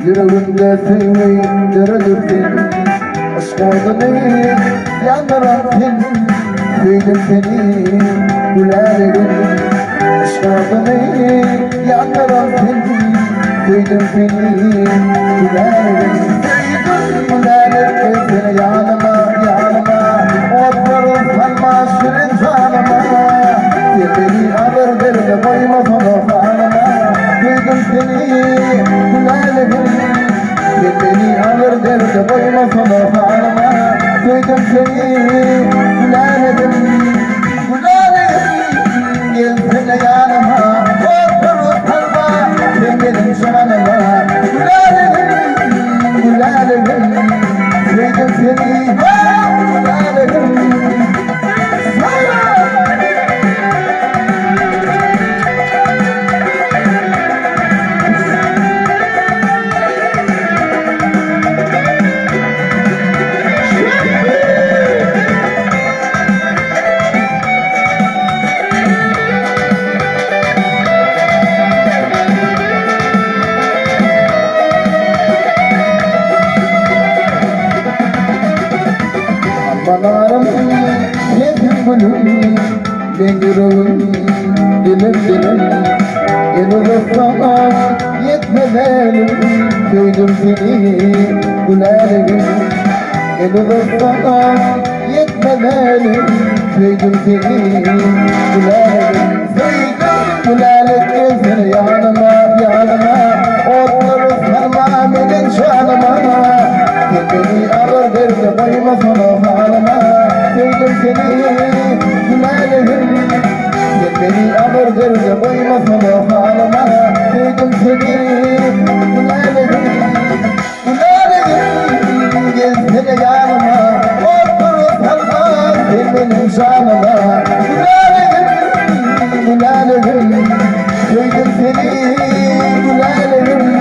Yüreğimde seni dürüldün. Aşk ordunu yandırattın. Duydum seni gülerken. Aşk ordunu yandırattın. Duydum seni gülerken. Duydum gülerken seni yanıma yanıma. Oturur kalma şirin canıma. Sen beni alır derdi koyma sana hanıma. Duydum seni gülerken. Sen beni alır derdi koyma sana hanıma. Duydum seni gülerken. Gülerken gelsene yanıma. Oturur kalma sen benim canıma. Gülerken gülerken. Duydum seni gülerken. Balarım yetim gülüm, ben yüreğim dilim dilim. En uzaktan yetmelerim, duydum seni gülerken. En uzaktan yetmelerim, duydum seni gülerken. Duydum gülerken seni yanıma yanıma. Oturur kalma benim canıma. Sen beni alır derdi koyma sana halıma. Duydum seni gülerken. Sen beni alır derdi koyma sana halıma. Duydum seni gülerken. Gülerken gelsene yanıma. Oturup kalma sen benim canıma. Gülerken gülerken. Duydum seni gülerken. Gülerken